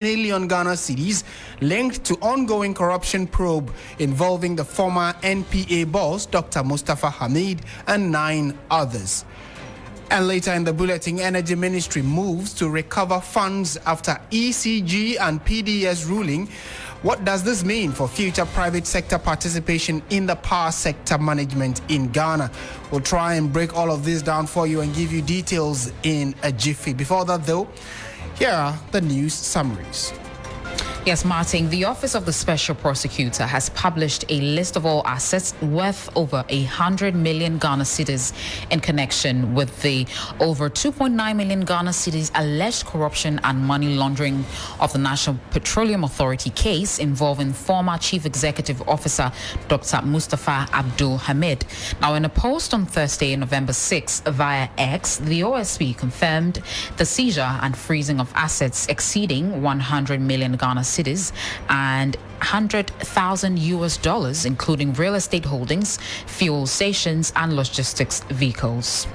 million Ghana cedis linked to ongoing corruption probe involving the former NPA boss, Dr Mustapha Abdul-Hamid, and 9 others. And later in the bulletin, Energy Ministry moves to recover funds after ECG and PDS ruling. What does this mean for future private sector participation in the power sector management in Ghana? We'll try and break all of this down for you and give you details in a jiffy. Before that, though, here are the news summaries. Yes, Martin, the Office of the Special Prosecutor has published a list of all assets worth over 100 million Ghana cedis in connection with the over 2.9 million Ghana cedis alleged corruption and money laundering of the National Petroleum Authority case involving former Chief Executive Officer Dr Mustapha Abdul-Hamid. Now, in a post on Thursday, November 6 via X, the OSP confirmed the seizure and freezing of assets exceeding 100 million Ghana cedis and $100,000, including real estate holdings, fuel stations, and logistics vehicles.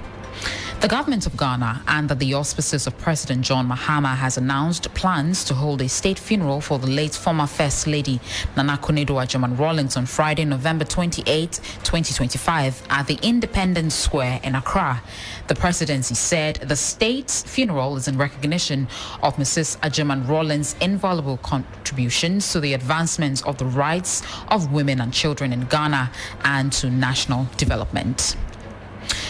The government of Ghana, under the auspices of President John Mahama, has announced plans to hold a state funeral for the late former First Lady Nana Akufo-Addo on Friday, November 28, 2025, at the Independence Square in Accra. The presidency said the state's funeral is in recognition of Mrs. Addo-Rawlings' invaluable contributions to the advancement of the rights of women and children in Ghana and to national development.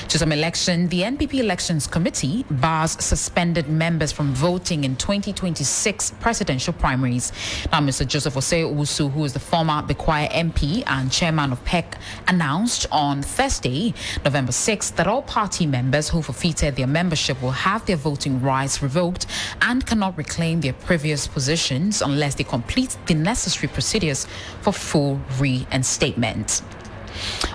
To some election, the NPA Elections Committee bars suspended members from voting in 2026 presidential primaries. Now, Mr. Joseph Osei-Owusu, who is the former Bekwai MP and chairman of PEC, announced on Thursday, November 6, that all party members who forfeited their membership will have their voting rights revoked and cannot reclaim their previous positions unless they complete the necessary procedures for full reinstatement.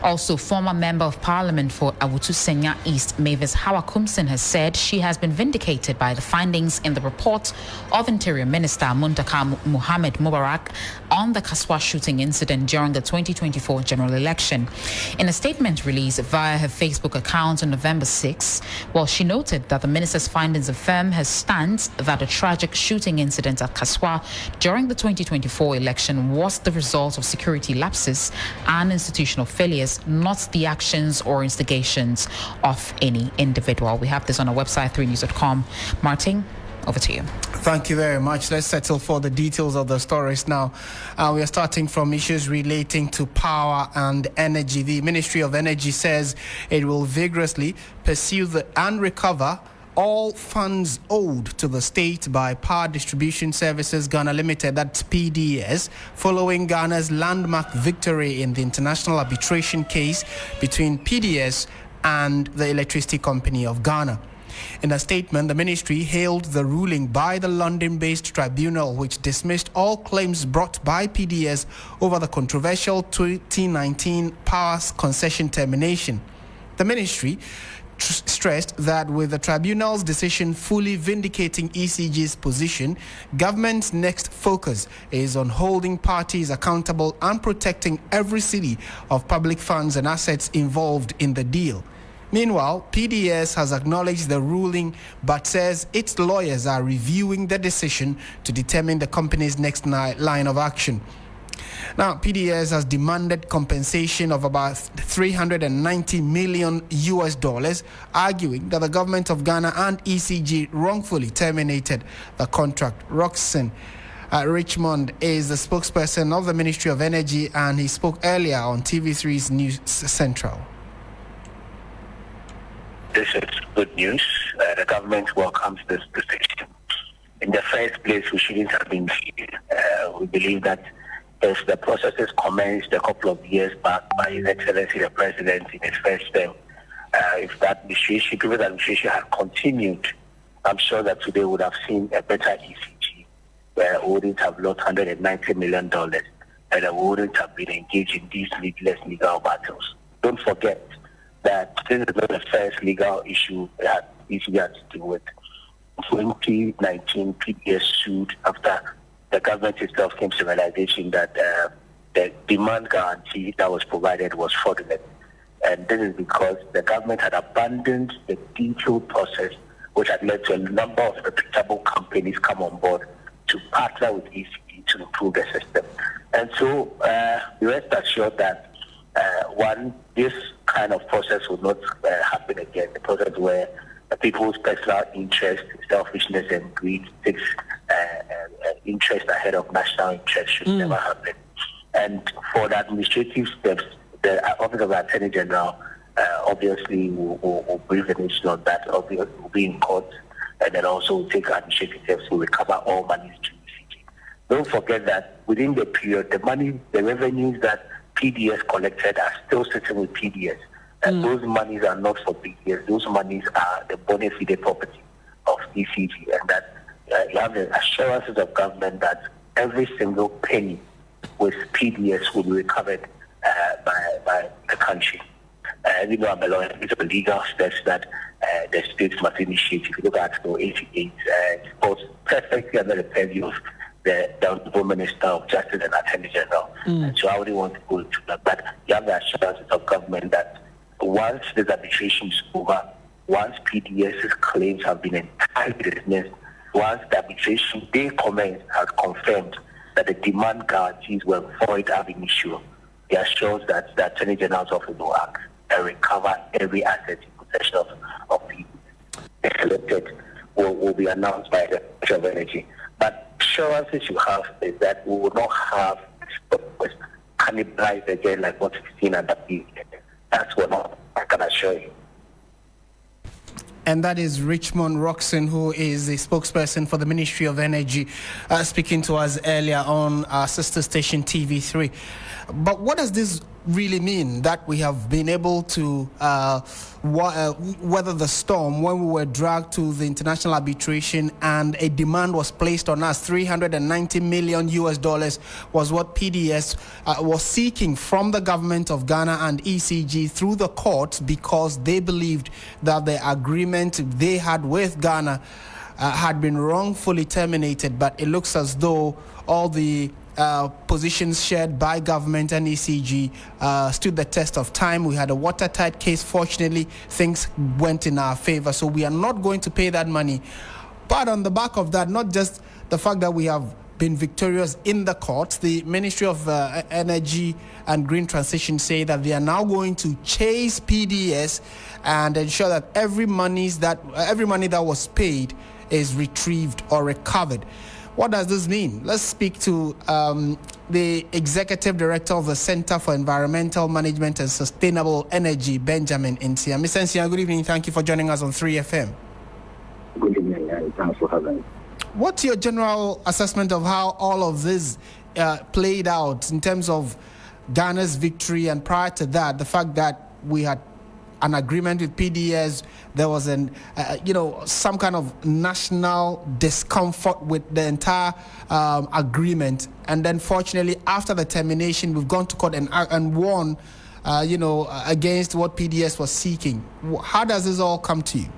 Also, former Member of Parliament for Awutu Senya East, Mavis Hawa-Kumsin, has said she has been vindicated by the findings in the report of Interior Minister Muntaka Muhammad Mubarak on the Kaswa shooting incident during the 2024 general election. In a statement released via her Facebook account on November 6, she noted that the minister's findings affirm her stance that a tragic shooting incident at Kaswa during the 2024 election was the result of security lapses and institutional failures, not the actions or instigations of any individual. We have this on our website, 3news.com. Martin, over to you. Thank you very much. Let's settle for the details of the stories now. We are starting from issues relating to power and energy. The Ministry of Energy says it will vigorously pursue and recover all funds owed to the state by Power Distribution Services Ghana Limited, that's PDS, following Ghana's landmark victory in the international arbitration case between PDS and the Electricity Company of Ghana. In a statement, the ministry hailed the ruling by the London-based tribunal, which dismissed all claims brought by PDS over the controversial 2019 power concession termination. The ministry stressed that with the tribunal's decision fully vindicating ECG's position, government's next focus is on holding parties accountable and protecting every cedi of public funds and assets involved in the deal. Meanwhile, PDS has acknowledged the ruling but says its lawyers are reviewing the decision to determine the company's next line of action. Now, PDS has demanded compensation of about $390 million, arguing that the government of Ghana and ECG wrongfully terminated the contract. Roxanne Richmond is the spokesperson of the Ministry of Energy, and he spoke earlier on TV3's News Central. This is good news. The government welcomes this decision. In the first place, we shouldn't have been here. We believe that if the processes commenced a couple of years back by His Excellency the President in his first term, if that administration, given that administration had continued, I'm sure that today we would have seen a better ECG, where we wouldn't have lost $190 million and we wouldn't have been engaged in these needless legal battles. Don't forget that this is not the first legal issue that ECG had to do with. 2019, PDS sued after the government itself came to the realization that the demand guarantee that was provided was fraudulent. And this is because the government had abandoned the detailed process which had led to a number of reputable companies come on board to partner with ECG to improve the system. And so rest assured that one, this kind of process will not happen again. The process where people's personal interest, selfishness, and greed takes interest ahead of national interest should never happen. And for the administrative steps, the Office of the Attorney General obviously will brief the nation on that. Obviously, will be in court, and then also take administrative steps to recover all monies to ECG. Don't forget that within the period, the revenues that PDS collected are still sitting with PDS. And those monies are not for PDS. Those monies are the bona fide property of ECG, and that you have the assurances of government that every single penny with PDS will be recovered by the country. We know I'm a lawyer. These are the legal steps that the states must initiate. If you look at Article 88, it falls perfectly under the purview of the Honorable Minister of Justice and Attorney General. And so I wouldn't want to go into that. But you have the assurances of government that once this arbitration is over, once PDS's claims have been entirely dismissed, once the arbitration they commenced has confirmed that the demand guarantees were void ab initio, it assures that the Attorney General's office will act and recover every asset in possession of PDS. The collected will be announced by the Ministry of Energy. But assurances you have is that we will not have cannibalized again like what we've seen under PDS. That's what I can assure you. And that is Richmond Roxon, who is a spokesperson for the Ministry of Energy, speaking to us earlier on our sister station TV3. But what does this really mean, that we have been able to weather the storm when we were dragged to the international arbitration and a demand was placed on us? $390 million was what PDS was seeking from the government of Ghana and ECG through the courts, because they believed that the agreement they had with Ghana had been wrongfully terminated. But it looks as though all the positions shared by government and ECG stood the test of time. We had a watertight case. Fortunately, things went in our favor. So we are not going to pay that money. But on the back of that, not just the fact that we have been victorious in the courts, the Ministry of Energy and Green Transition say that they are now going to chase PDS and ensure that every money that was paid is retrieved or recovered. What does this mean? Let's speak to the Executive Director of the Center for Environmental Management and Sustainable Energy, Benjamin Nsia. Mr. Nsia, good evening. Thank you for joining us on 3FM. Good evening, and thanks for having me. What's your general assessment of how all of this played out in terms of Ghana's victory, and prior to that, the fact that we had an agreement with PDS, there was some kind of national discomfort with the entire agreement, and then fortunately after the termination we've gone to court and won against what PDS was seeking. How does this all come to you?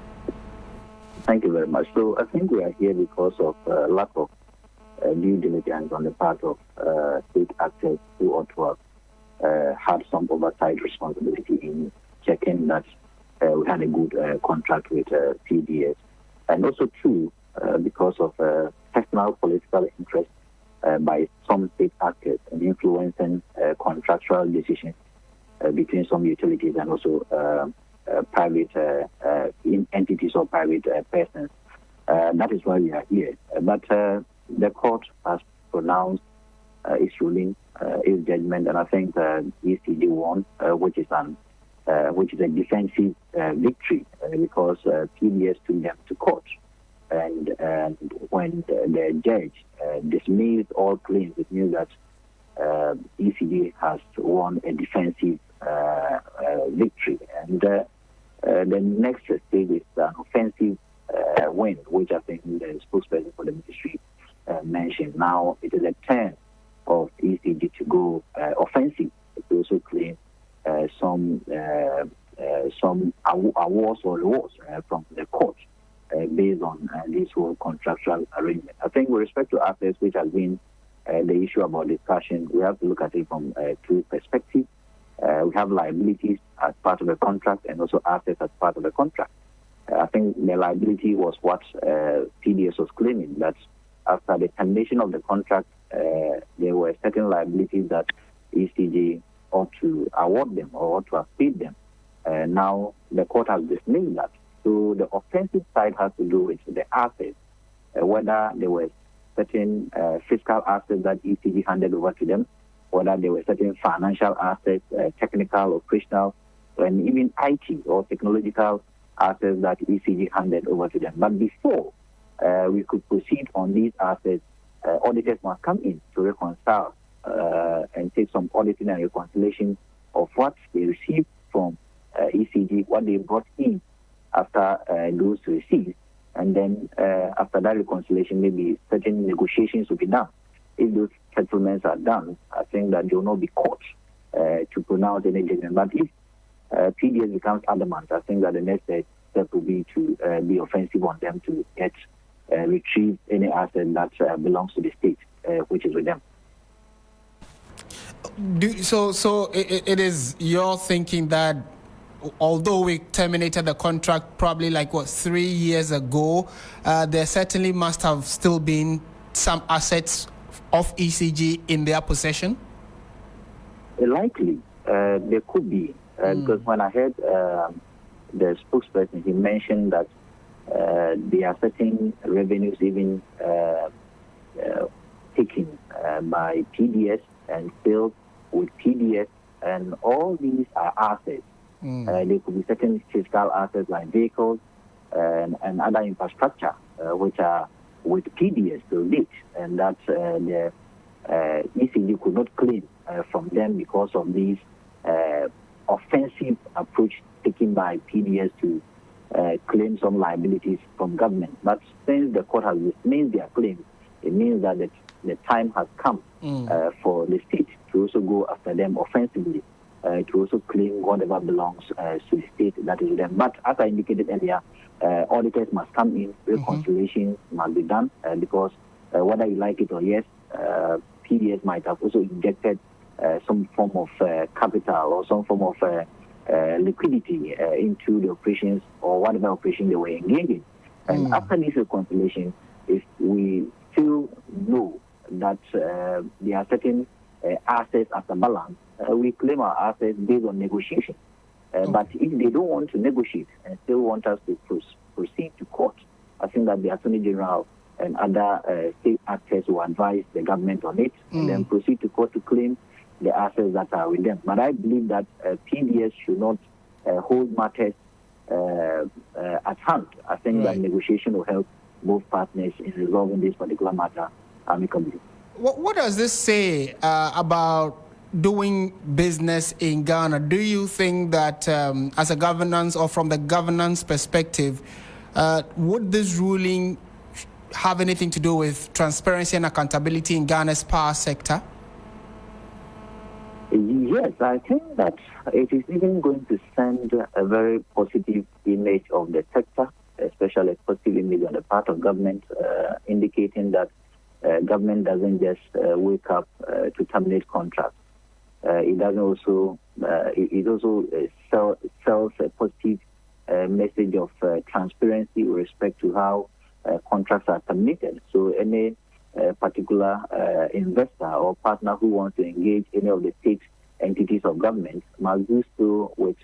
Thank you very much. So I think we are here because of lack of due diligence on the part of state actors who ought to have had some oversight responsibility in checking that we had a good contract with PDS. And also, too, because of personal political interest by some state actors in influencing contractual decisions between some utilities and also private entities or private persons. That is why we are here. But the court has pronounced its ruling, its judgment, and I think ECG won, which is a defensive victory because PDS took them to court. And when the judge dismissed all claims, it means that ECG has won a defensive victory. And the next stage is an offensive win, which I think the spokesperson for the ministry mentioned. Now it is a turn of ECG to go offensive. It also claim some awards or rewards from the court based on this whole contractual arrangement. I think with respect to assets, which has been the issue about discussion, we have to look at it from two perspectives. We have liabilities as part of the contract and also assets as part of the contract. I think the liability was what PDS was claiming, that after the termination of the contract, there were certain liabilities that ECG ought to award them or ought to have paid them. Now the court has dismissed that. So the offensive side has to do with the assets, whether there were certain fiscal assets that ECG handed over to them, whether there were certain financial assets, technical, operational, and even IT or technological assets that ECG handed over to them. But before we could proceed on these assets, auditors must come in to reconcile and take some auditing and reconciliation of what they received from ECG, what they brought in after those receipts, and then after that reconciliation, maybe certain negotiations will be done. If those settlements are done, I think that they will not be caught to pronounce any judgment. But if PDS becomes adamant, I think that the next step will be to be offensive on them to get retrieve any asset that belongs to the state, which is with them. So it is your thinking that although we terminated the contract probably 3 years ago, there certainly must have still been some assets of ECG in their possession? Likely, there could be, because when I heard the spokesperson, he mentioned that there are certain revenues even taken by PDS and still with PDS, and all these are assets. There could be certain fiscal assets like vehicles and other infrastructure which are with PDS to date, and that the ECG could not claim from them because of these offensive approach taken by PDS to claim some liabilities from government. But since the court has dismissed their claims, it means that the time has come for the state to also go after them offensively, to also claim whatever belongs to the state that is with them. But as I indicated earlier, auditors must come in, reconciliation must be done, because whether you like it or yes, PDS might have also injected some form of capital or some form of liquidity into the operations or whatever operation they were engaging. And after this reconciliation, if we still know that there are certain assets after balance, we claim our assets based on negotiation. But if they don't want to negotiate and still want us to proceed to court, I think that the Attorney General and other state actors will advise the government on it and then proceed to court to claim the assets that are with them. But I believe that PDS should not hold matters at hand. I think that negotiation will help both partners in resolving this particular matter amicably. What does this say about doing business in Ghana? Do you think that as a governance or from the governance perspective, would this ruling have anything to do with transparency and accountability in Ghana's power sector? Yes, I think that it is even going to send a very positive image of the sector, especially a positive image on the part of government, indicating that government doesn't just wake up to terminate contracts. It doesn't also. It also sells a positive message of transparency with respect to how contracts are terminated. So any particular investor or partner who wants to engage any of the state entities of government must do so with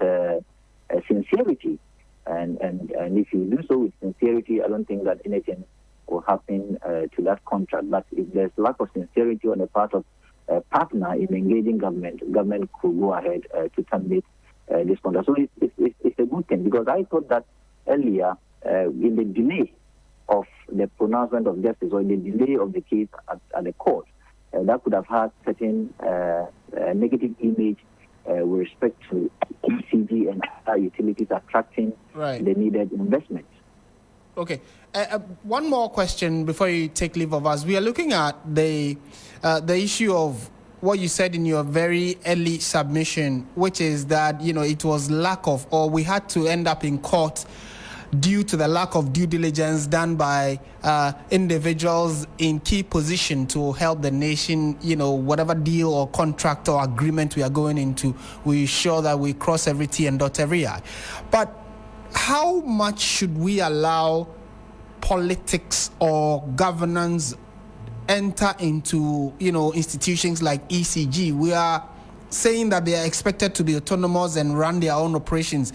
sincerity. And if you do so with sincerity, I don't think that anything will happen to that contract. But if there's lack of sincerity on the part of a partner in engaging government could go ahead to terminate this contract. So it's a good thing, because I thought that earlier in the delay of the pronouncement of justice or in the delay of the case at the court, that could have had certain negative image with respect to ECG and other utilities attracting the needed investment. Okay. One more question before you take leave of us. We are looking at the issue of what you said in your very early submission, which is that, it was lack of, or we had to end up in court due to the lack of due diligence done by individuals in key position to help the nation, whatever deal or contract or agreement we are going into, we ensure that we cross every T and dot every I. But how much should we allow politics or governance enter into, institutions like ECG. We are saying that they are expected to be autonomous and run their own operations.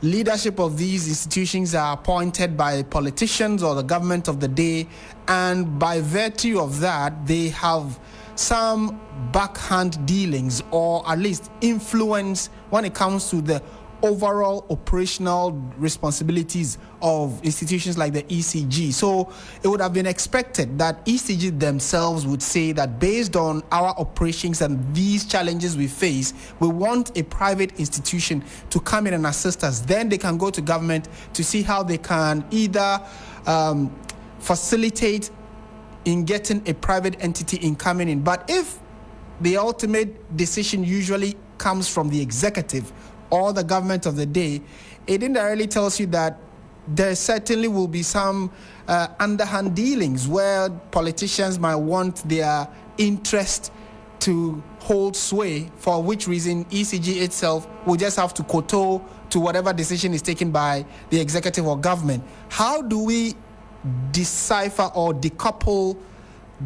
Leadership of these institutions are appointed by politicians or the government of the day, and by virtue of that, they have some backhand dealings or at least influence when it comes to the overall operational responsibilities of institutions like the ECG. So it would have been expected that ECG themselves would say that based on our operations and these challenges we face, we want a private institution to come in and assist us. Then they can go to government to see how they can either facilitate in getting a private entity in coming in. But if the ultimate decision usually comes from the executive or the government of the day, it indirectly tells you that there certainly will be some underhand dealings where politicians might want their interest to hold sway, for which reason ECG itself will just have to kowtow to whatever decision is taken by the executive or government. How do we decipher or decouple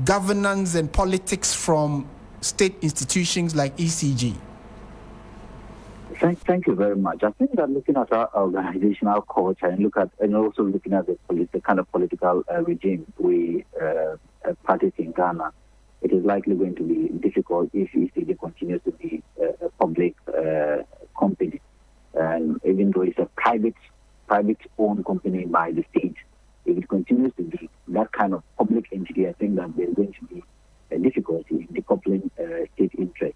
governance and politics from state institutions like ECG? Thank you very much. I think that looking at our organizational culture and also looking at the kind of political regime we practice in Ghana, it is likely going to be difficult if ECG continues to be a public company. And even though it's a private-owned company by the state, if it continues to be that kind of public entity, I think that there's going to be a difficulty in decoupling state interest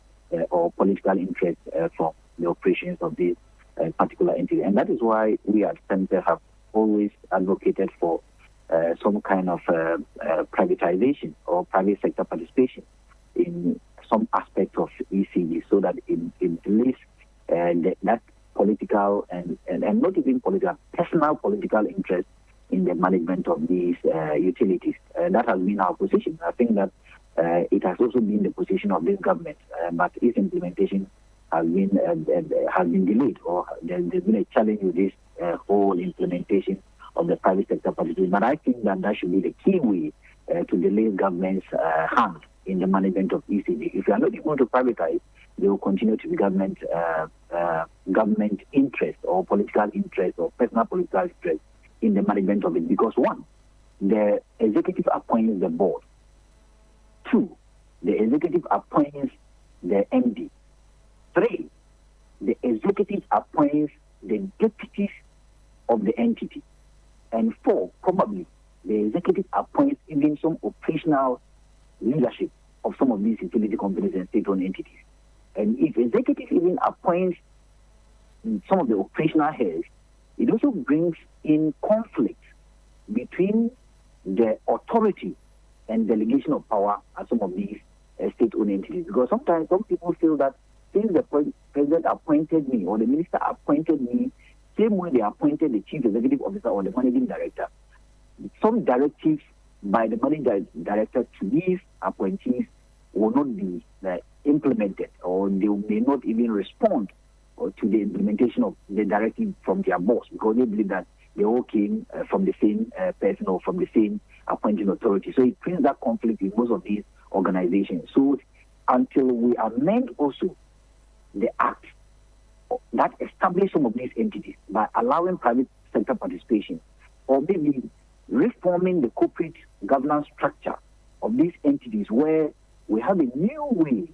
or political interest from the operations of this particular entity. And that is why we at Center have always advocated for some kind of privatization or private sector participation in some aspect of ECG, so that it delays that political and not even political, personal political interest in the management of these utilities. That has been our position. I think that it has also been the position of this government, but its implementation has been delayed, or there's been a challenge with this whole implementation of the private sector participation. But I think that should be the key way to delay government's hand in the management of ECG. If you are not able to privatize, there will continue to be government interest or political interest or personal political interest in the management of it. Because one, the executive appoints the board. Two, the executive appoints the MD. Three, the executive appoints the deputies of the entity. And four, probably, the executive appoints even some operational leadership of some of these utility companies and state-owned entities. And if executive even appoints some of the operational heads, it also brings in conflict between the authority and delegation of power at some of these state-owned entities. Because sometimes some people feel that since the president appointed me or the minister appointed me, same way they appointed the chief executive officer or the managing director, some directives by the managing director to these appointees will not be implemented, or they may not even respond to the implementation of the directive from their boss, because they believe that they all came from the same person or from the same appointing authority. So it brings that conflict in most of these organizations. So until we amend also the act that establishes some of these entities by allowing private sector participation, or maybe reforming the corporate governance structure of these entities, where we have a new way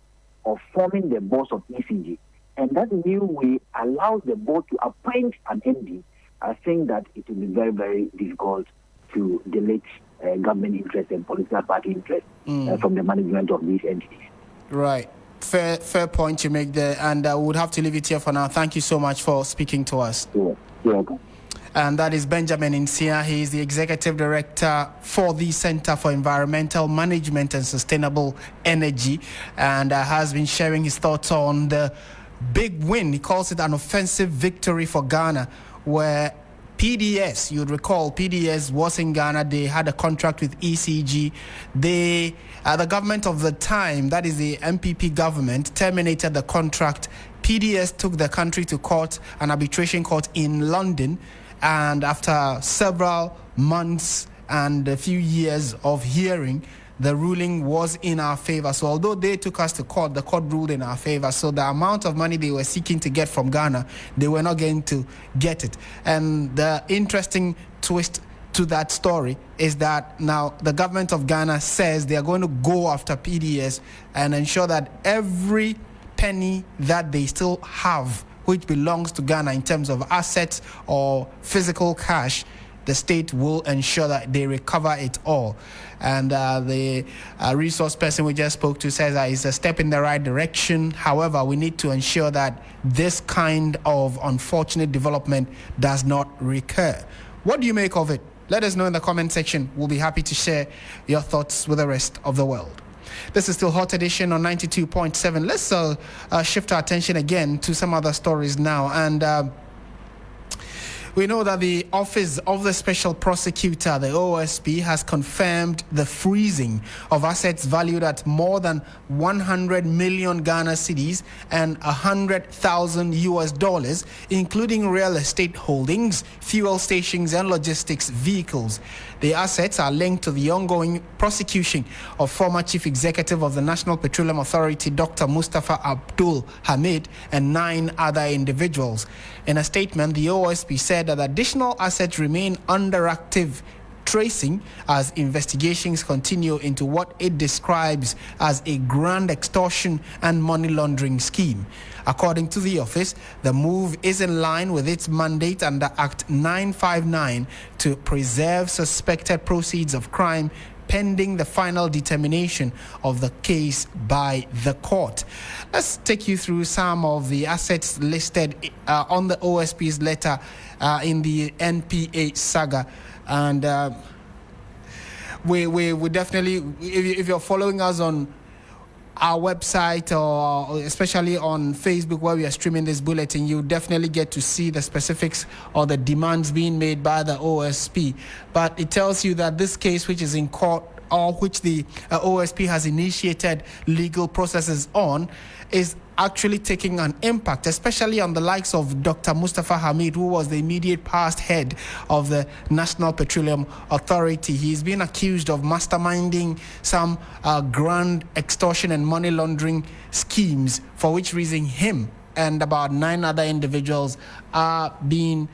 of forming the board of ECG, and that new way allows the board to appoint an MD, I think that it will be very, very difficult to delete government interest and political party interest from the management of these entities. Right. Fair point you make there, and we would have to leave it here for now. Thank you so much for speaking to us. You're welcome. And that is Benjamin Insia. He is the Executive Director for the Center for Environmental Management and Sustainable Energy, and has been sharing his thoughts on the big win. He calls it an offensive victory for Ghana, where PDS, you'd recall, PDS was in Ghana. They had a contract with ECG. The government of the time, that is the MPP government, terminated the contract. PDS took the country to court, an arbitration court in London, and after several months and a few years of hearing, the ruling was in our favor. So although they took us to court, the court ruled in our favor. So the amount of money they were seeking to get from Ghana, they were not going to get it. And the interesting twist to that story is that now the government of Ghana says they are going to go after PDS and ensure that every penny that they still have, which belongs to Ghana in terms of assets or physical cash, the state will ensure that they recover it all. And the resource person we just spoke to says that it's a step in the right direction. However, we need to ensure that this kind of unfortunate development does not recur. What do you make of it? Let us know in the comment section. We'll be happy to share your thoughts with the rest of the world. This is still Hot Edition on 92.7. Let's shift our attention again to some other stories now. And we know that the Office of the Special Prosecutor, the OSP, has confirmed the freezing of assets valued at more than 100 million Ghana cedis and $100,000, including real estate holdings, fuel stations, and logistics vehicles. The assets are linked to the ongoing prosecution of former Chief Executive of the National Petroleum Authority, Dr Mustapha Abdul-Hamid, and 9 other individuals. In a statement, the OSP said that additional assets remain under active tracing as investigations continue into what it describes as a grand extortion and money laundering scheme. According to the office, the move is in line with its mandate under Act 959 to preserve suspected proceeds of crime pending the final determination of the case by the court. Let's take you through some of the assets listed on the OSP's letter in the NPA saga. And we definitely, if you're following us on our website or especially on Facebook where we are streaming this bulletin, you definitely get to see the specifics or the demands being made by the OSP. But it tells you that this case, which is in court or which the OSP has initiated legal processes on, is actually taking an impact, especially on the likes of Dr. Mustapha Hamid, who was the immediate past head of the National Petroleum Authority. He's been accused of masterminding some grand extortion and money laundering schemes, for which reason him and about 9 other individuals are being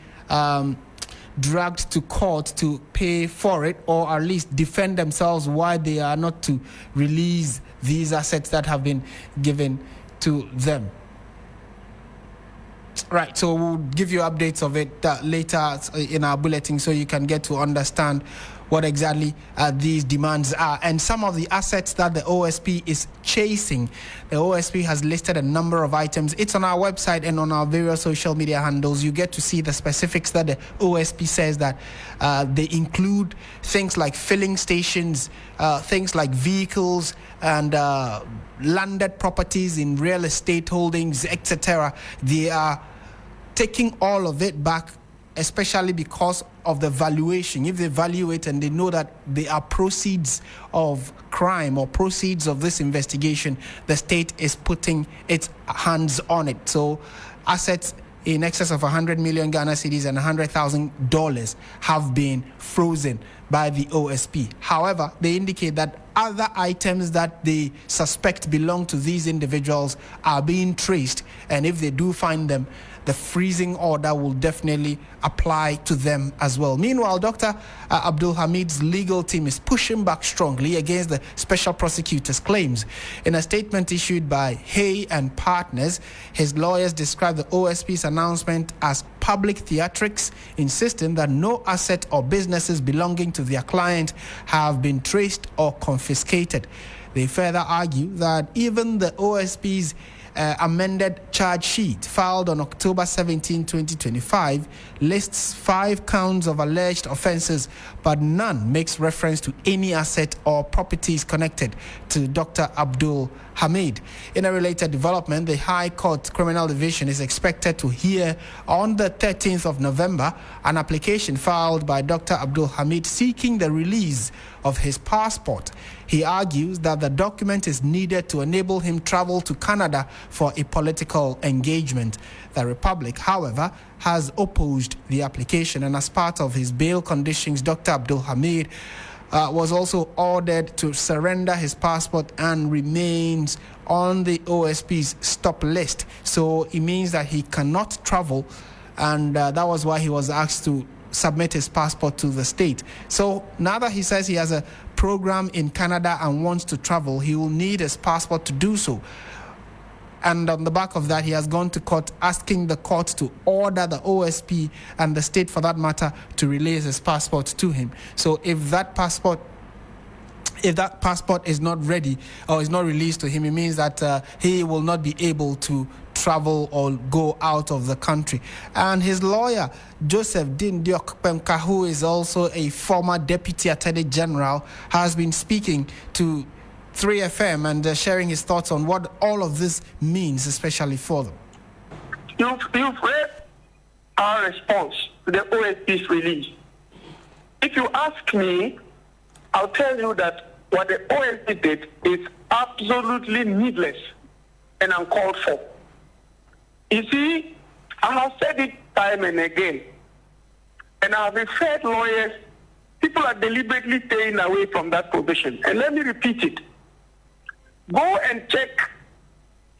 dragged to court to pay for it, or at least defend themselves why they are not to release these assets that have been given to them. Right, so we'll give you updates of it later in our bulletin so you can get to understand what exactly these demands are and some of the assets that the OSP is chasing. The OSP has listed a number of items. It's on our website and on our various social media handles. You get to see the specifics that the OSP says that they include things like filling stations, things like vehicles and landed properties in real estate holdings, etc. They are taking all of it back, especially because of the valuation. If they value it and they know that they are proceeds of crime or proceeds of this investigation, the state is putting its hands on it. So assets in excess of 100 million Ghana cedis and $100,000 have been frozen by the OSP. However, they indicate that other items that they suspect belong to these individuals are being traced, and if they do find them, the freezing order will definitely apply to them as well. Meanwhile, Dr. Abdul-Hamid's legal team is pushing back strongly against the special prosecutor's claims. In a statement issued by Hay and Partners, his lawyers described the OSP's announcement as public theatrics, insisting that no asset or businesses belonging to their client have been traced or confiscated. They further argue that even the OSP's amended charge sheet filed on October 17, 2025 lists 5 counts of alleged offenses, but none makes reference to any asset or properties connected to Dr. Abdul-Hamid. In a related development, the High Court Criminal Division is expected to hear on the 13th of November an application filed by Dr. Abdul-Hamid seeking the release of his passport. He argues that the document is needed to enable him travel to Canada for a political engagement. The Republic, however, has opposed the application, and as part of his bail conditions, Dr. Abdul-Hamid was also ordered to surrender his passport and remains on the OSP's stop list. So it means that he cannot travel, and that was why he was asked to submit his passport to the state. So now that he says he has a program in Canada and wants to travel, he will need his passport to do so. And on the back of that, he has gone to court asking the court to order the OSP and the state, for that matter, to release his passport to him. So if that passport is not ready or is not released to him, it means that he will not be able to travel or go out of the country. And his lawyer, Joseph Dindiok-Pemka, who is also a former Deputy Attorney General, has been speaking to 3FM and sharing his thoughts on what all of this means, especially for them. You've read our response to the OSP's release. If you ask me, I'll tell you that what the OSP did is absolutely needless and uncalled for. You see, I have said it time and again, and I have referred lawyers, people are deliberately staying away from that provision. And let me repeat it. Go and check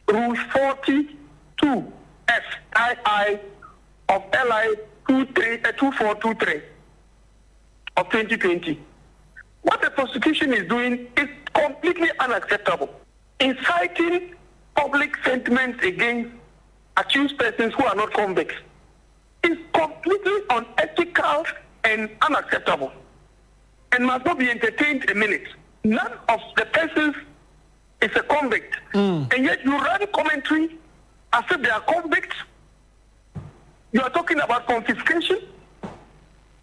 Rule 42 FII of LI 2423 of 2020. What the prosecution is doing is completely unacceptable. Inciting public sentiments against accused persons who are not convicts is completely unethical and unacceptable and must not be entertained a minute. None of the persons is a convict, and yet you run commentary as if they are convicts. You are talking about confiscation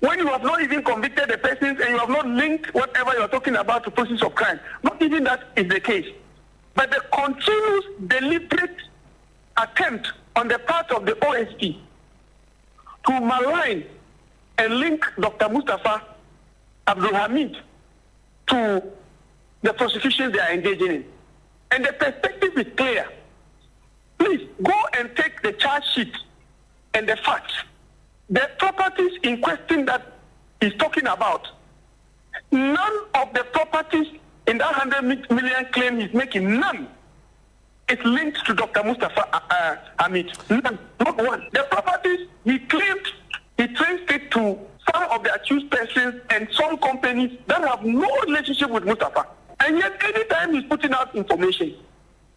when you have not even convicted the persons and you have not linked whatever you are talking about to process of crime. Not even that is the case. But the continuous deliberate attempt on the part of the OSP to malign and link Dr. Mustapha Abdul-Hamid to the prosecutions they are engaging in. And the perspective is clear. Please go and take the charge sheet and the facts. The properties in question that he's talking about, none of the properties in that 100 million claim he's making, none is linked to Dr. Mustapha Hamid. None, not one. The properties he claimed, he traced it to some of the accused persons and some companies that have no relationship with Mustapha. And yet, anytime he's putting out information,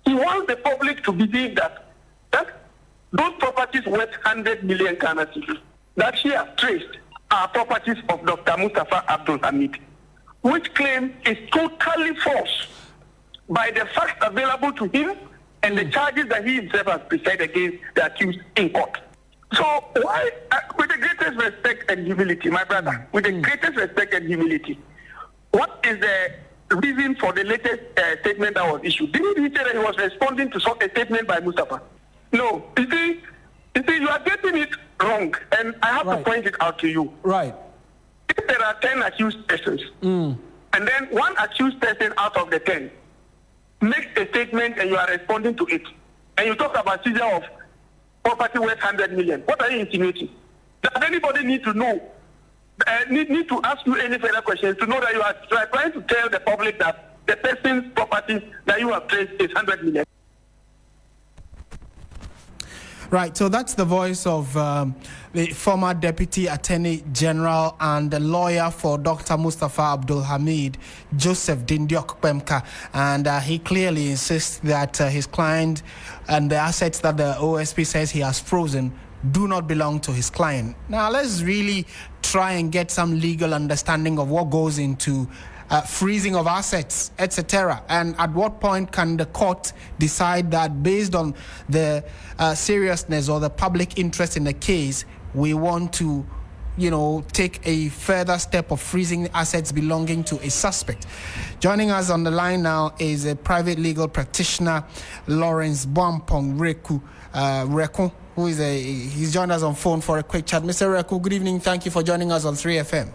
he wants the public to believe that those properties worth 100 million Ghana cedis that he has traced are properties of Dr. Mustapha Abdul-Hamid, which claim is totally false by the facts available to him and the charges that he himself has presented against the accused in court. So why, with the greatest respect and humility, my brother, with the greatest respect and humility, what is the reason for the latest statement that was issued? Didn't he say that he was responding to a statement by Mustapha? No. You see, you are getting it wrong, and I have to point it out to you. Right. If there are 10 accused persons, and then one accused person out of the 10 makes a statement and you are responding to it, and you talk about seizure of property worth 100 million, what are you insinuating? Does anybody need to know? Need to ask you any further questions to know that you are trying to tell the public that the person's property that you have traced is 100 million. Right, so that's the voice of the former Deputy Attorney General and the lawyer for Dr. Mustapha Abdul-Hamid, Joseph Dindiok-Pemka, and he clearly insists that his client and the assets that the OSP says he has frozen do not belong to his client. Now, let's really try and get some legal understanding of what goes into freezing of assets, etc. And at what point can the court decide that based on the seriousness or the public interest in the case, we want to, take a further step of freezing assets belonging to a suspect? Joining us on the line now is a private legal practitioner, Lawrence Boampong Reku, who is he's joined us on phone for a quick chat. Mr. Reku, good evening. Thank you for joining us on 3FM.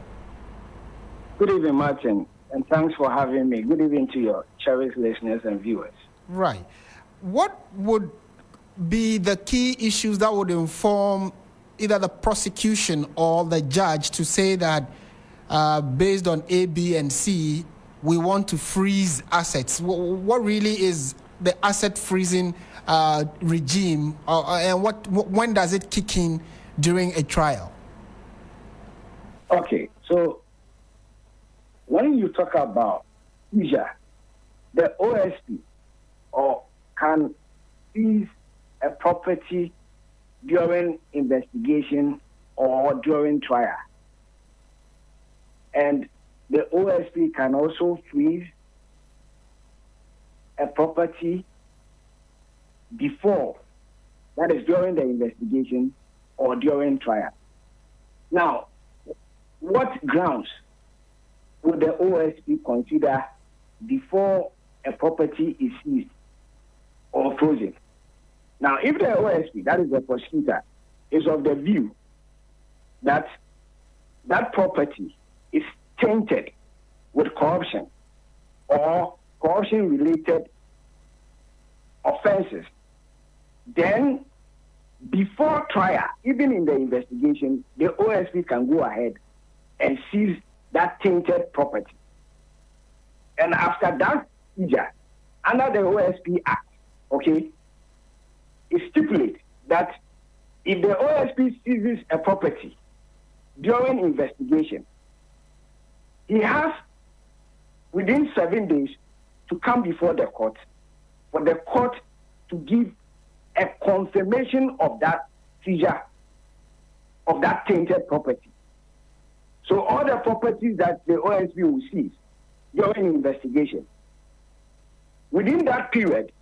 Good evening, Martin, and thanks for having me. Good evening to your cherished listeners and viewers. Right. What would be the key issues that would inform either the prosecution or the judge to say that based on A, B, and C, we want to freeze assets. What really is the asset freezing regime, and when does it kick in during a trial? Okay, so when you talk about seizure, the OSP can seize a property during investigation or during trial. And the OSP can also freeze a property before, that is during the investigation or during trial. Now, what grounds would the OSP consider before a property is seized or frozen? Now, if the OSP, that is the prosecutor, is of the view that that property is tainted with corruption or corruption-related offenses, then before trial, even in the investigation, the OSP can go ahead and seize that tainted property. And after that seizure, under the OSP Act, okay, it stipulates that if the OSP seizes a property during investigation, he has within 7 days to come before the court for the court to give a confirmation of that seizure of that tainted property. So all the properties that the OSP will seize during investigation, within that period,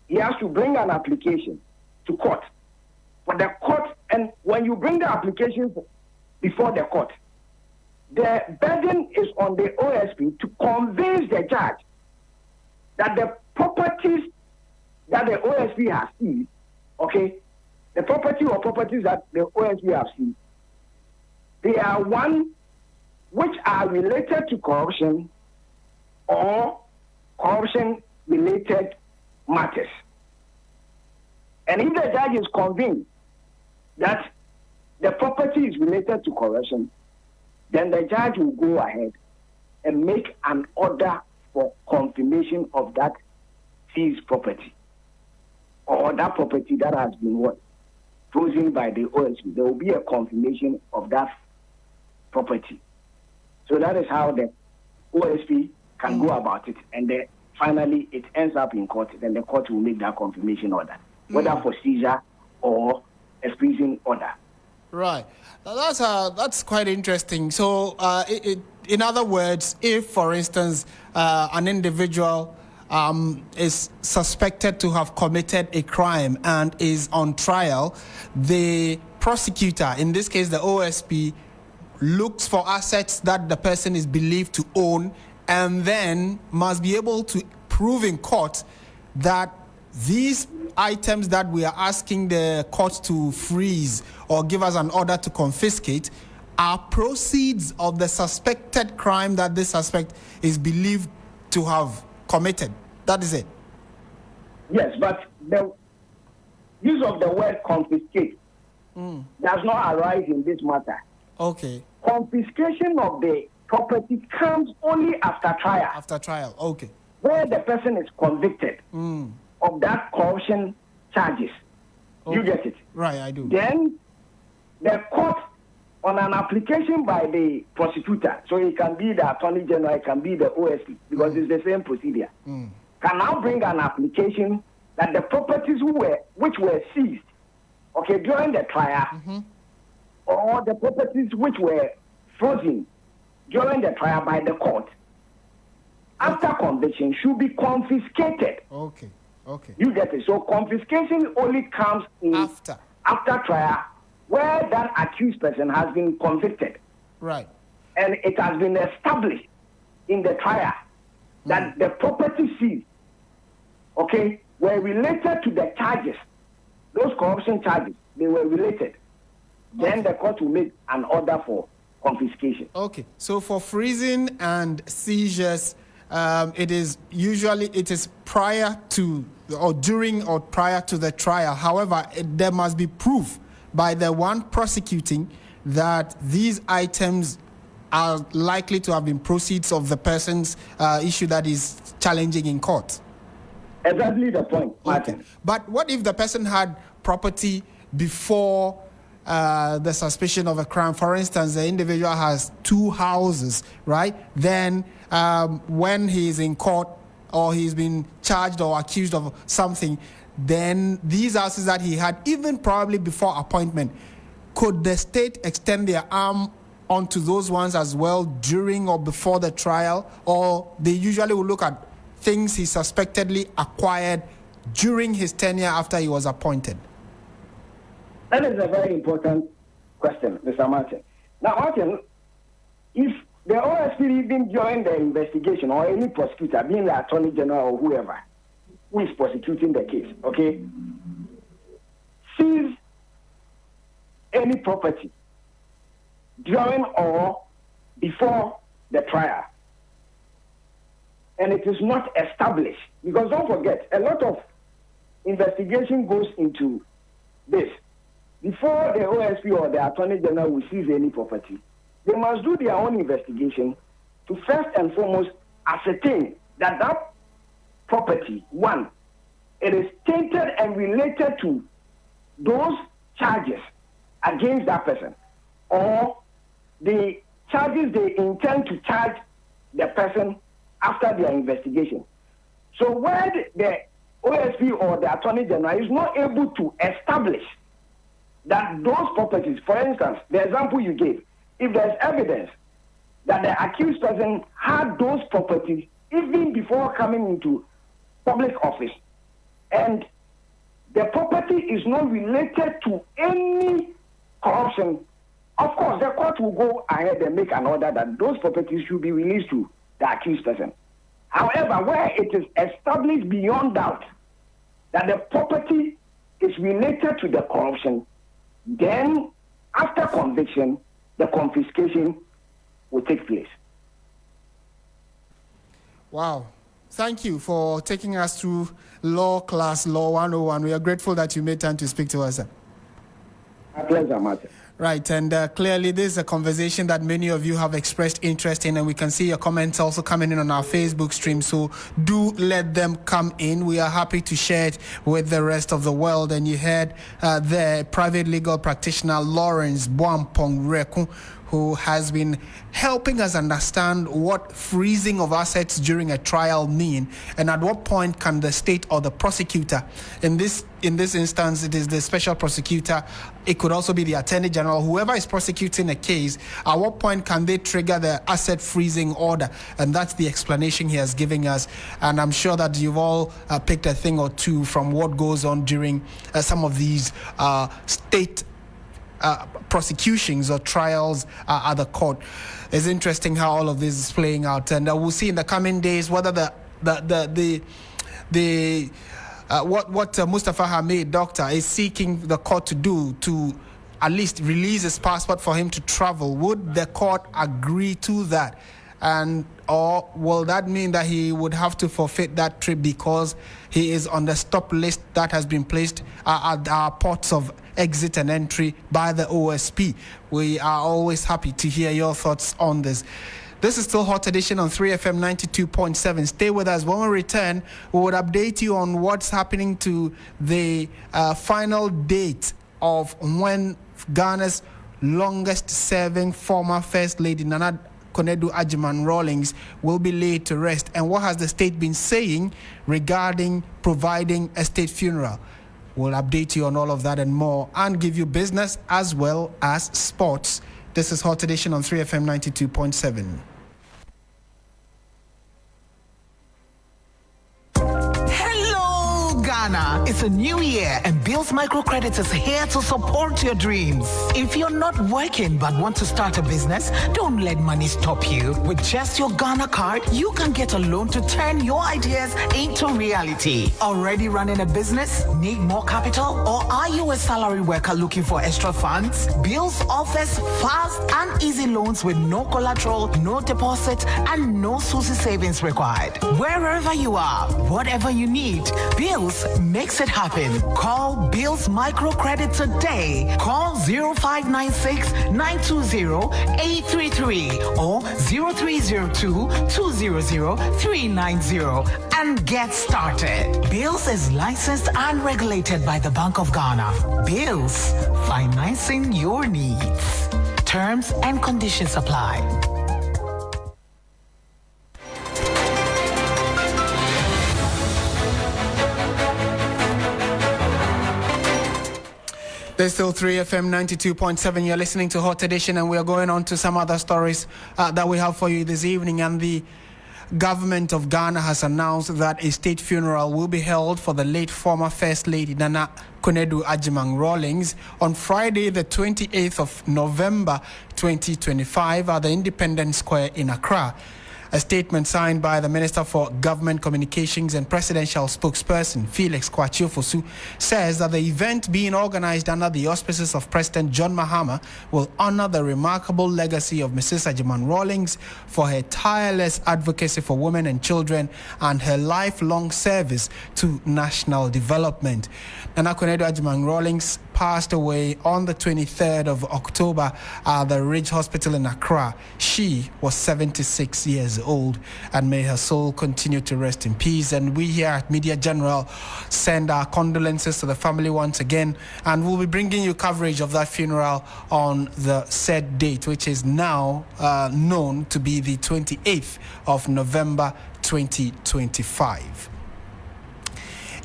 he has to bring an application to court. For the court, and when you bring the application before the court, the burden is on the OSP to convince the judge that the properties that the OSP has seized, okay, the property or properties that the OSP have seized, they are one which are related to corruption or corruption-related matters. And if the judge is convinced that the property is related to corruption, then the judge will go ahead and make an order for confirmation of that seized property or that property that has been frozen by the OSP. There will be a confirmation of that property. So that is how the OSP can go about it, and then finally it ends up in court. Then the court will make that confirmation order, whether for seizure or a freezing order. Right. That's quite interesting. So, in other words, if, for instance, an individual is suspected to have committed a crime and is on trial, the prosecutor, in this case the OSP, looks for assets that the person is believed to own and then must be able to prove in court that these items that we are asking the court to freeze or give us an order to confiscate are proceeds of the suspected crime that this suspect is believed to have committed. That is it. Yes, but the use of the word confiscate does not arise in this matter. Okay. Confiscation of the property comes only after trial. After trial, okay. Where the person is convicted of that corruption charges. Okay. You get it? Right, I do. Then the court, on an application by the prosecutor, so it can be the Attorney General, it can be the OSP, because it's the same procedure, can now bring an application that the properties which were seized, okay, during the trial, or the properties which were frozen during the trial by the court, after conviction, should be confiscated. Okay. You get it? So confiscation only comes in after trial, where that accused person has been convicted. Right. And it has been established in the trial that the property seized, okay, were related to the charges. Those corruption charges, they were related. Then the court will make an order for confiscation. Okay. So for freezing and seizures, it is prior to or during or prior to the trial. However, there must be proof by the one prosecuting that these items are likely to have been proceeds of the person's issue that is challenging in court. Exactly the point, Martin. Okay. But what if the person had property before the suspicion of a crime? For instance, the individual has 2 houses, right? Then when he's in court or he's been charged or accused of something, then these houses that he had, even probably before appointment, could the state extend their arm onto those ones as well during or before the trial? Or they usually will look at things he suspectedly acquired during his tenure after he was appointed? That is a very important question, Mr. Martin. Now, Martin, if the OSP even during the investigation or any prosecutor, being the Attorney General or whoever who is prosecuting the case, okay, sees any property during or before the trial, and it is not established, because don't forget, a lot of investigation goes into this. Before the OSP or the Attorney General will seize any property, they must do their own investigation to first and foremost ascertain that that property, one, it is tainted and related to those charges against that person, or the charges they intend to charge the person after their investigation. So where the OSP or the Attorney General is not able to establish that those properties, for instance, the example you gave, if there's evidence that the accused person had those properties even before coming into public office, and the property is not related to any corruption, of course, the court will go ahead and make an order that those properties should be released to the accused person. However, where it is established beyond doubt that the property is related to the corruption, then after conviction, the confiscation will take place. Wow. Thank you for taking us through Law 101. We are grateful that you made time to speak to us, sir. My pleasure, Martin. Right, and clearly this is a conversation that many of you have expressed interest in, and we can see your comments also coming in on our Facebook stream, so do let them come in. We are happy to share it with the rest of the world. And you heard the private legal practitioner Lawrence Boampong Reku, who has been helping us understand what freezing of assets during a trial mean, and at what point can the state or the prosecutor, in this instance it is the special prosecutor, it could also be the Attorney General, whoever is prosecuting a case, at what point can they trigger the asset freezing order? And that's the explanation he has given us, and I'm sure that you've all picked a thing or two from what goes on during some of these state prosecutions or trials at the court. It's interesting how all of this is playing out, and we'll see in the coming days whether what Mustapha Hamid, doctor, is seeking the court to do to at least release his passport for him to travel. Would the court agree to that? And or will that mean that he would have to forfeit that trip because he is on the stop list that has been placed at our ports of exit and entry by the OSP? We are always happy to hear your thoughts on this. This is still Hot Edition on 3FM 92.7. Stay with us. When we return, we would update you on what's happening to the final date of when Ghana's longest-serving former First Lady, Nana Konadu Agyemang Rawlings, will be laid to rest, and what has the state been saying regarding providing a state funeral. We'll update you on all of that and more, and give you business as well as sports. This is Hot Edition on 3FM 92.7. Ghana. It's a new year and Bills Microcredit is here to support your dreams. If you're not working but want to start a business, don't let money stop you. With just your Ghana card, you can get a loan to turn your ideas into reality. Already running a business? Need more capital? Or are you a salary worker looking for extra funds? Bills offers fast and easy loans with no collateral, no deposit, and no SUSI savings required. Wherever you are, whatever you need, Bills Bills makes it happen. Call Bills Microcredit today. Call 0596-920-833 or 0302-200-390 and get started. Bills is licensed and regulated by the Bank of Ghana. Bills, financing your needs. Terms and conditions apply. There's still 3FM 92.7. You're listening to Hot Edition, and we are going on to some other stories that we have for you this evening. And the government of Ghana has announced that a state funeral will be held for the late former First Lady Nana Konadu Agyeman-Rawlings on Friday, the 28th of November 2025 at the Independence Square in Accra. A statement signed by the Minister for Government Communications and Presidential Spokesperson Felix Kwakye-Fosu says that the event being organized under the auspices of President John Mahama will honor the remarkable legacy of Mrs. Agyeman-Rawlings for her tireless advocacy for women and children and her lifelong service to national development. Nana Konadu Agyeman-Rawlings passed away on the 23rd of October at the Ridge Hospital in Accra. She was 76 years old, and may her soul continue to rest in peace. And we here at Media General send our condolences to the family once again, and we'll be bringing you coverage of that funeral on the said date, which is now known to be the 28th of November 2025.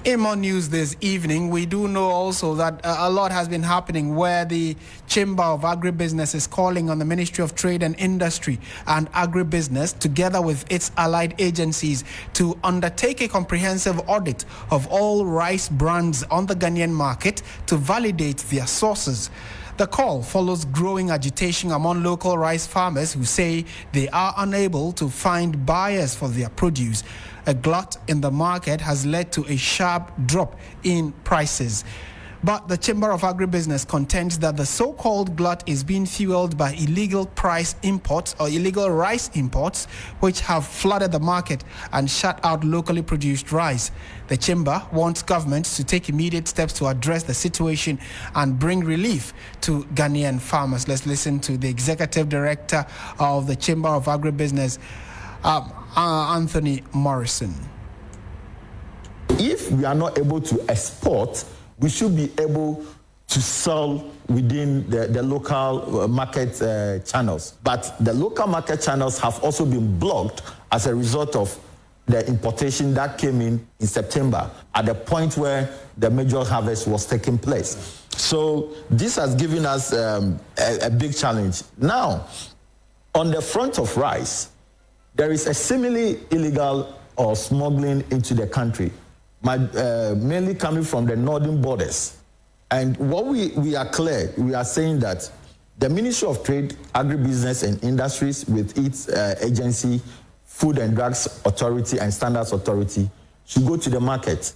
In more news this evening, we do know also that a lot has been happening where the Chamber of Agribusiness is calling on the Ministry of Trade and Industry and Agribusiness, together with its allied agencies, to undertake a comprehensive audit of all rice brands on the Ghanaian market to validate their sources. The call follows growing agitation among local rice farmers who say they are unable to find buyers for their produce. A glut in the market has led to a sharp drop in prices. But the Chamber of Agribusiness contends that the so-called glut is being fueled by illegal rice imports, which have flooded the market and shut out locally produced rice. The Chamber wants governments to take immediate steps to address the situation and bring relief to Ghanaian farmers. Let's listen to the Executive Director of the Chamber of Agribusiness, Anthony Morrison. If we are not able to export, we should be able to sell within the local market channels. But the local market channels have also been blocked as a result of the importation that came in September at the point where the major harvest was taking place. So this has given us a big challenge. Now, on the front of rice, there is a similarly illegal or smuggling into the country, mainly coming from the northern borders. And what we are clear, we are saying that the Ministry of Trade, Agribusiness and Industries with its agency, Food and Drugs Authority and Standards Authority, should go to the market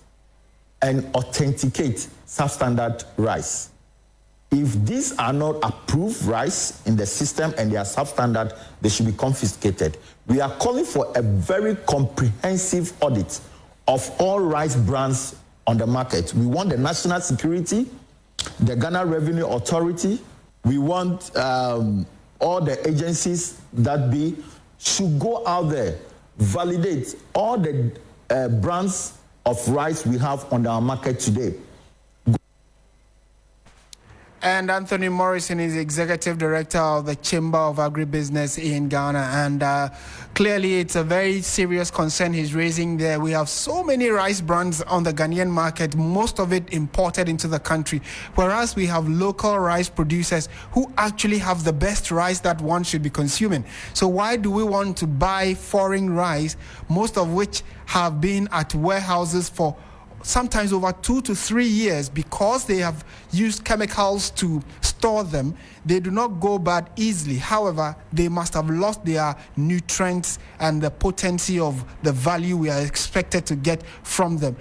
and authenticate substandard rice. If these are not approved rice in the system and they are substandard, they should be confiscated. We are calling for a very comprehensive audit of all rice brands on the market. We want the national security, the Ghana Revenue Authority. We want all the agencies that should go out there, validate all the brands of rice we have on our market today. And Anthony Morrison is the Executive Director of the Chamber of Agribusiness in Ghana. And clearly it's a very serious concern he's raising there. We have so many rice brands on the Ghanaian market, most of it imported into the country, whereas we have local rice producers who actually have the best rice that one should be consuming. So why do we want to buy foreign rice, most of which have been at warehouses for sometimes over 2 to 3 years, because they have used chemicals to store them? They do not go bad easily. However, they must have lost their nutrients and the potency of the value we are expected to get from them.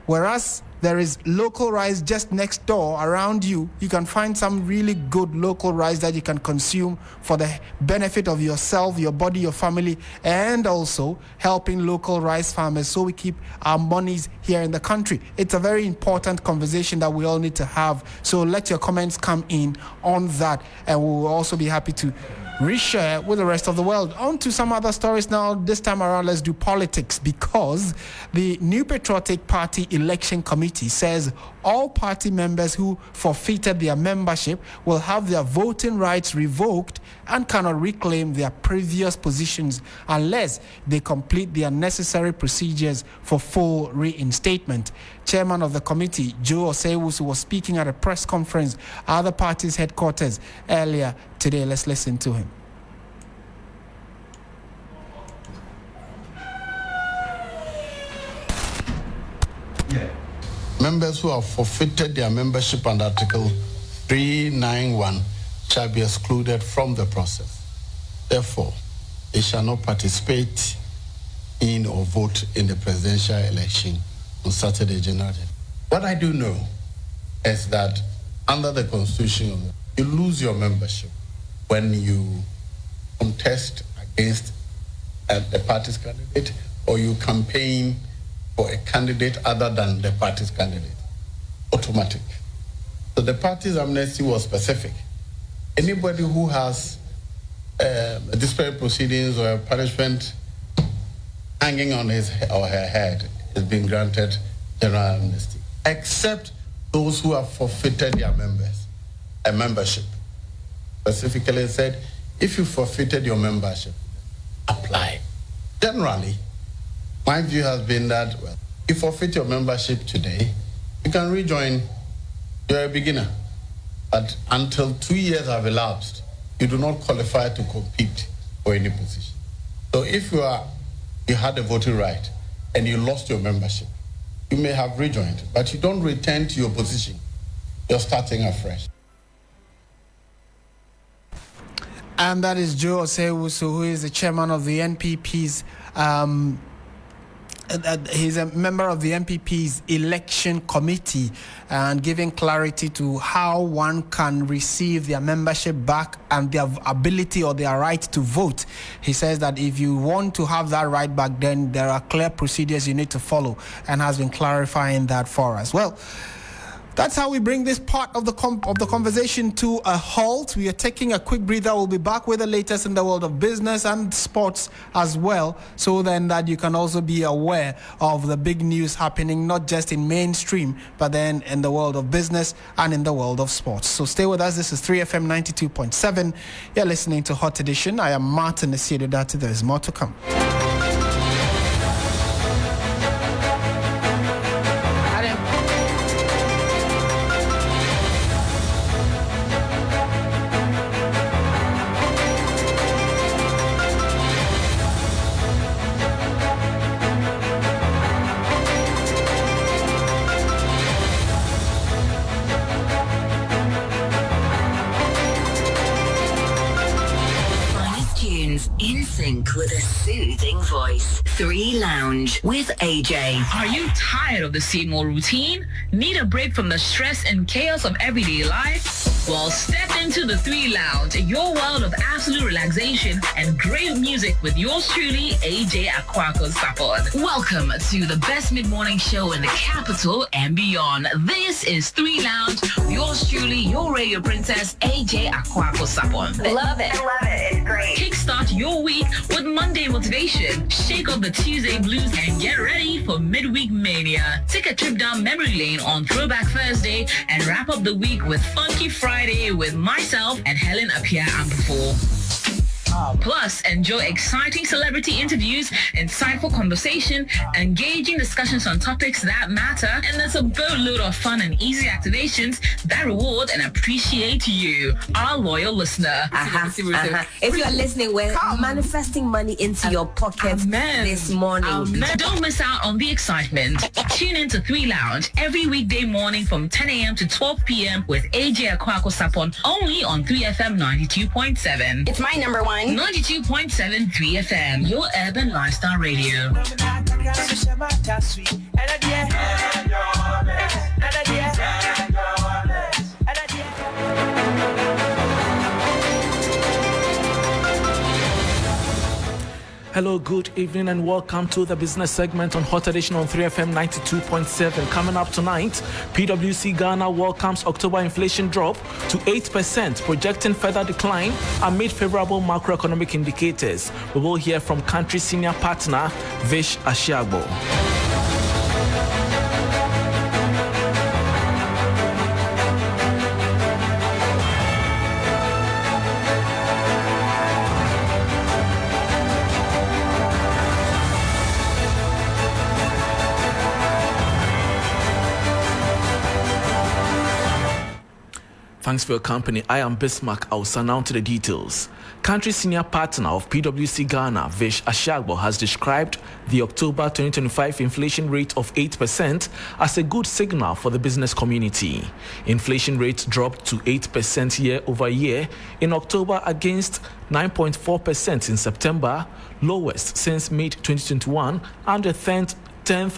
whereas there is local rice just next door around you. You can find some really good local rice that you can consume for the benefit of yourself, your body, your family, and also helping local rice farmers so we keep our monies here in the country. It's a very important conversation that we all need to have. So let your comments come in on that, and we will also be happy to reshare with the rest of the world. On to some other stories now. This time around, let's do politics, because the New Patriotic Party Election Committee says all party members who forfeited their membership will have their voting rights revoked and cannot reclaim their previous positions unless they complete the necessary procedures for full reinstatement. Chairman of the committee, Joe Osei-Wusu, was speaking at a press conference at the party's headquarters earlier today. Let's listen to him. Members who have forfeited their membership under Article 391 shall be excluded from the process. Therefore, they shall not participate in or vote in the presidential election on Saturday, January. What I do know is that under the Constitution, you lose your membership when you contest against the party's candidate or you campaign for a candidate other than the party's candidate. Automatic. So the party's amnesty was specific. Anybody who has disparate proceedings or a punishment hanging on his or her head is being granted general amnesty, except those who have forfeited their membership. Specifically said, if you forfeited your membership, apply. Generally, my view has been that, well, you forfeit your membership today, you can rejoin. You're a beginner. But until 2 years have elapsed, you do not qualify to compete for any position. So if you had a voting right and you lost your membership, you may have rejoined, but you don't return to your position. You're starting afresh. And that is Joe Osei-Wusu, who is the chairman of the NPP's he's a member of the NPP's election committee, and giving clarity to how one can receive their membership back and their ability or their right to vote. He says that if you want to have that right back, then there are clear procedures you need to follow, and has been clarifying that for us. Well, that's how we bring this part of the conversation to a halt. We are taking a quick breather. We'll be back with the latest in the world of business and sports as well, so then that you can also be aware of the big news happening, not just in mainstream, but then in the world of business and in the world of sports. So stay with us. This is 3FM 92.7. You're listening to Hot Edition. I am Martin Asiedu-Dartey. There is more to come. With a soothing voice. 3 Lounge with AJ. Are you tired of the same old routine? Need a break from the stress and chaos of everyday life? Well, step into the 3 Lounge, your world of absolute relaxation and great music with yours truly, AJ Sapon. Welcome to the best mid-morning show in the capital and beyond. This is 3 Lounge, yours truly, your radio princess, AJ Sapon. Love it. I love it. It's great. Kickstart your week with Monday motivation. Shake off the Tuesday blues and get ready for midweek mania. Take a trip down memory lane on Throwback Thursday and wrap up the week with Funky Friday with myself and Helen Appiah Ampufo. Plus, enjoy exciting celebrity interviews, insightful conversation, engaging discussions on topics that matter, and there's a boatload of fun and easy activations that reward and appreciate you, our loyal listener. If you are listening, we're manifesting money into your pocket this morning. Don't miss out on the excitement. Tune in to 3 Lounge every weekday morning from 10 a.m. to 12 p.m. with AJ Sapon, only on 3FM 92.7. It's my number one. 92.7 3FM, your urban lifestyle radio. Hello, good evening and welcome to the business segment on Hot Edition on 3FM 92.7. Coming up tonight, PwC Ghana welcomes October inflation drop to 8%, projecting further decline amid favorable macroeconomic indicators. We will hear from country senior partner Vish Ashiagbo. Thanks for your company. I am Bismarck. I'll send out to the details. Country senior partner of PwC Ghana, Vish Ashiagbo, has described the October 2025 inflation rate of 8% as a good signal for the business community. Inflation rates dropped to 8% year over year in October against 9.4% in September, lowest since mid-2021 and the 10th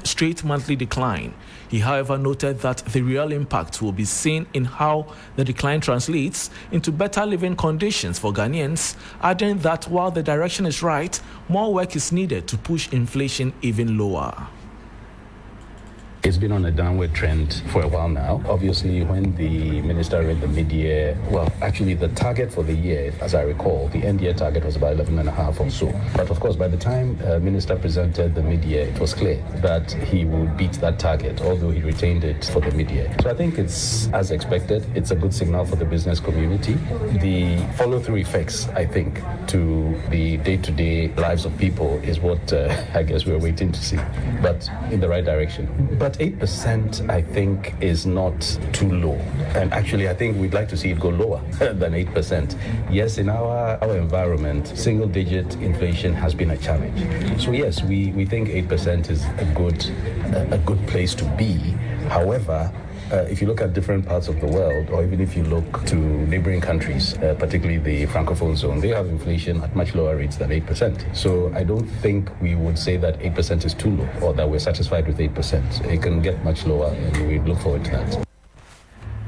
straight monthly decline. He, however, noted that the real impact will be seen in how the decline translates into better living conditions for Ghanaians, adding that while the direction is right, more work is needed to push inflation even lower. It's been on a downward trend for a while now. Obviously, when the minister read the mid-year, well, actually the target for the year, as I recall, the end-year target was about 11.5 or so. But of course, by the time minister presented the mid-year, it was clear that he would beat that target, although he retained it for the mid-year. So I think it's as expected. It's a good signal for the business community. The follow-through effects, I think, to the day-to-day lives of people is what I guess we're waiting to see, but in the right direction. But 8%, I think, is not too low. And actually, I think we'd like to see it go lower than 8%. Yes, in our environment, single-digit inflation has been a challenge. So yes, we think 8% is a good place to be. However, if you look at different parts of the world, or even if you look to neighboring countries, particularly the Francophone zone, they have inflation at much lower rates than 8%. So I don't think we would say that 8% is too low, or that we're satisfied with 8%. It can get much lower, and we look forward to that.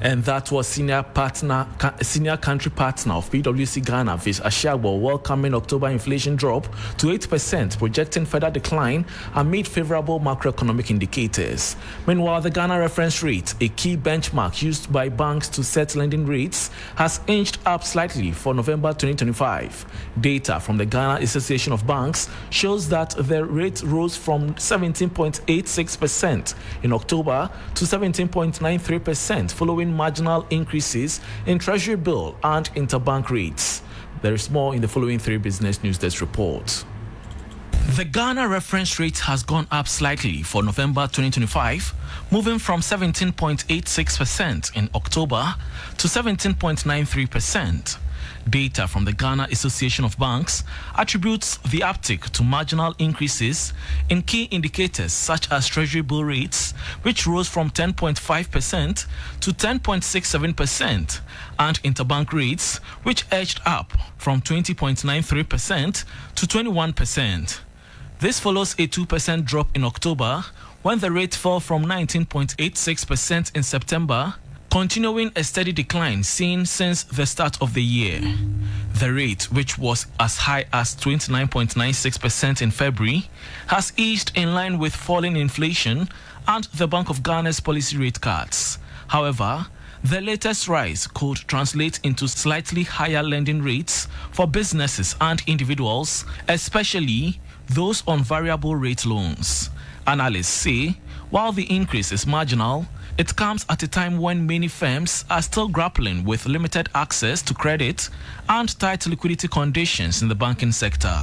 And that was senior country partner of PwC Ghana, Vish Ashiagbo, welcoming October inflation drop to 8%, projecting further decline amid favorable macroeconomic indicators. Meanwhile, the Ghana reference rate, a key benchmark used by banks to set lending rates, has inched up slightly for November 2025. Data from the Ghana Association of Banks shows that the rate rose from 17.86% in October to 17.93% following marginal increases in Treasury bill and interbank rates. There is more in the following 3 Business News Desk report. The Ghana reference rate has gone up slightly for November 2025, moving from 17.86% in October to 17.93%. Data from the Ghana Association of Banks attributes the uptick to marginal increases in key indicators such as Treasury bill rates, which rose from 10.5% to 10.67%, and interbank rates, which edged up from 20.93% to 21%. This follows a 2% drop in October, when the rate fell from 19.86% in September, continuing a steady decline seen since the start of the year. The rate, which was as high as 29.96% in February, has eased in line with falling inflation and the Bank of Ghana's policy rate cuts. However, the latest rise could translate into slightly higher lending rates for businesses and individuals, especially those on variable rate loans. Analysts say, while the increase is marginal, it comes at a time when many firms are still grappling with limited access to credit and tight liquidity conditions in the banking sector.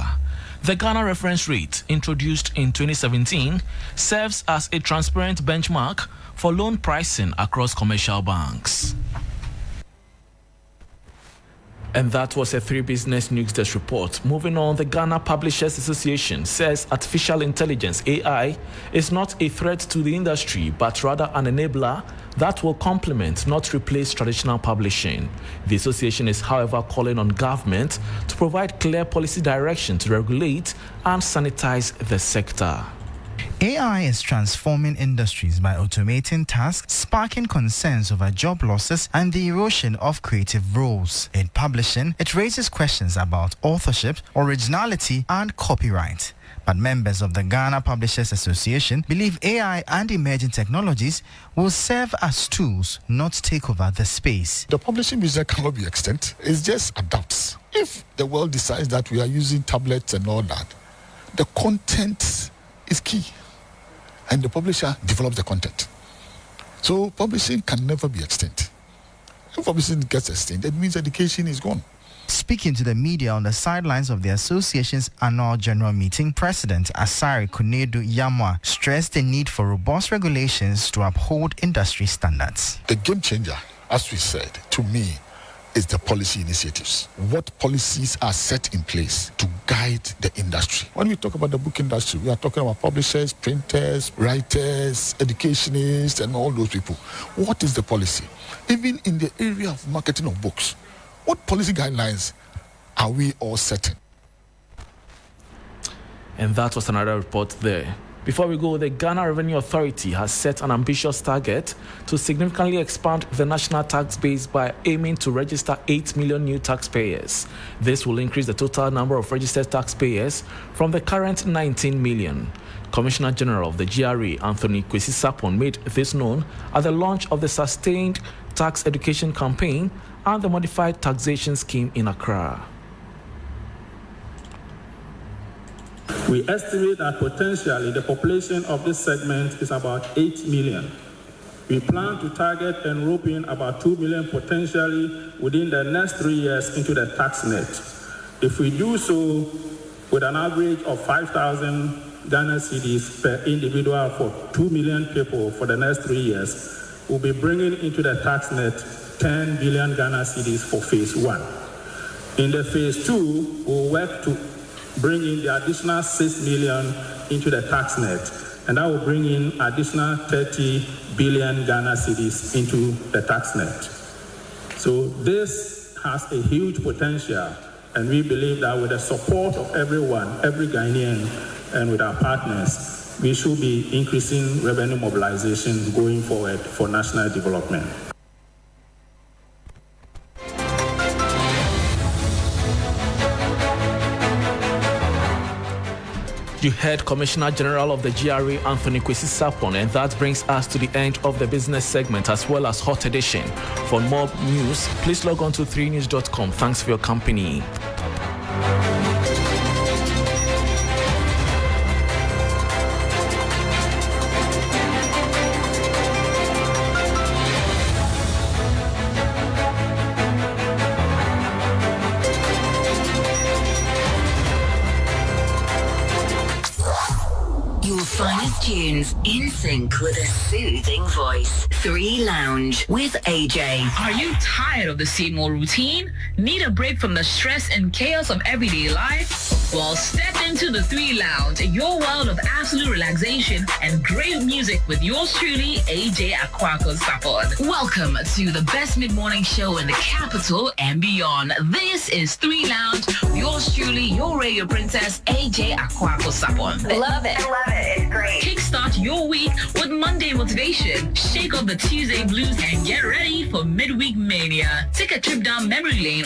The Ghana reference rate, introduced in 2017, serves as a transparent benchmark for loan pricing across commercial banks. And that was a 3 Business News Desk report. Moving on, the Ghana Publishers Association says artificial intelligence, AI, is not a threat to the industry, but rather an enabler that will complement, not replace, traditional publishing. The association is, however, calling on government to provide clear policy direction to regulate and sanitize the sector. AI is transforming industries by automating tasks, sparking concerns over job losses and the erosion of creative roles. In publishing, it raises questions about authorship, originality, and copyright. But members of the Ghana Publishers Association believe AI and emerging technologies will serve as tools, not take over the space. The publishing business cannot be extinct. It just adapts. If the world decides that we are using tablets and all that, the content is key. And the publisher develops the content. So publishing can never be extinct. If publishing gets extinct, that means education is gone. Speaking to the media on the sidelines of the association's annual general meeting, President Asari Kunedu Yamwa stressed the need for robust regulations to uphold industry standards. The game changer, as we said, to me, is the policy initiatives. What policies are set in place to guide the industry? When we talk about the book industry, we are talking about publishers, printers, writers, educationists, and all those people. What is the policy? Even in the area of marketing of books, what policy guidelines are we all setting? And that was another report there. Before we go, the Ghana Revenue Authority has set an ambitious target to significantly expand the national tax base by aiming to register 8 million new taxpayers. This will increase the total number of registered taxpayers from the current 19 million. Commissioner General of the GRA, Anthony Kwesi Sapon, made this known at the launch of the Sustained Tax Education Campaign and the Modified Taxation Scheme in Accra. We estimate that potentially the population of this segment is about 8 million. We plan to target enrolling about 2 million potentially within the next 3 years into the tax net. If we do so with an average of 5,000 Ghana cedis per individual for 2 million people for the next 3 years, we'll be bringing into the tax net 10 billion Ghana cedis for phase 1. In the phase 2, we'll work to bring in the additional 6 million into the tax net, and that will bring in additional 30 billion Ghana cedis into the tax net. So this has a huge potential, and we believe that with the support of everyone, every Ghanaian, and with our partners, we should be increasing revenue mobilization going forward for national development. You heard Commissioner General of the GRA, Anthony Kwesi Sapon, and that brings us to the end of the business segment as well as Hot Edition. For more news, please log on to 3news.com. Thanks for your company. Finest tunes in sync with a soothing voice. 3 Lounge with AJ. Are you tired of the same old routine? Need a break from the stress and chaos of everyday life? Well, step into the 3 Lounge, your world of absolute relaxation and great music with yours truly, AJ Sapon. Welcome to the best mid-morning show in the capital and beyond. This is 3 Lounge, yours truly, your radio princess, AJ Sapon. Love it. I love it. It's great. Kickstart your week with Monday motivation. Shake off the Tuesday blues and get ready for midweek mania. Take a trip down memory lane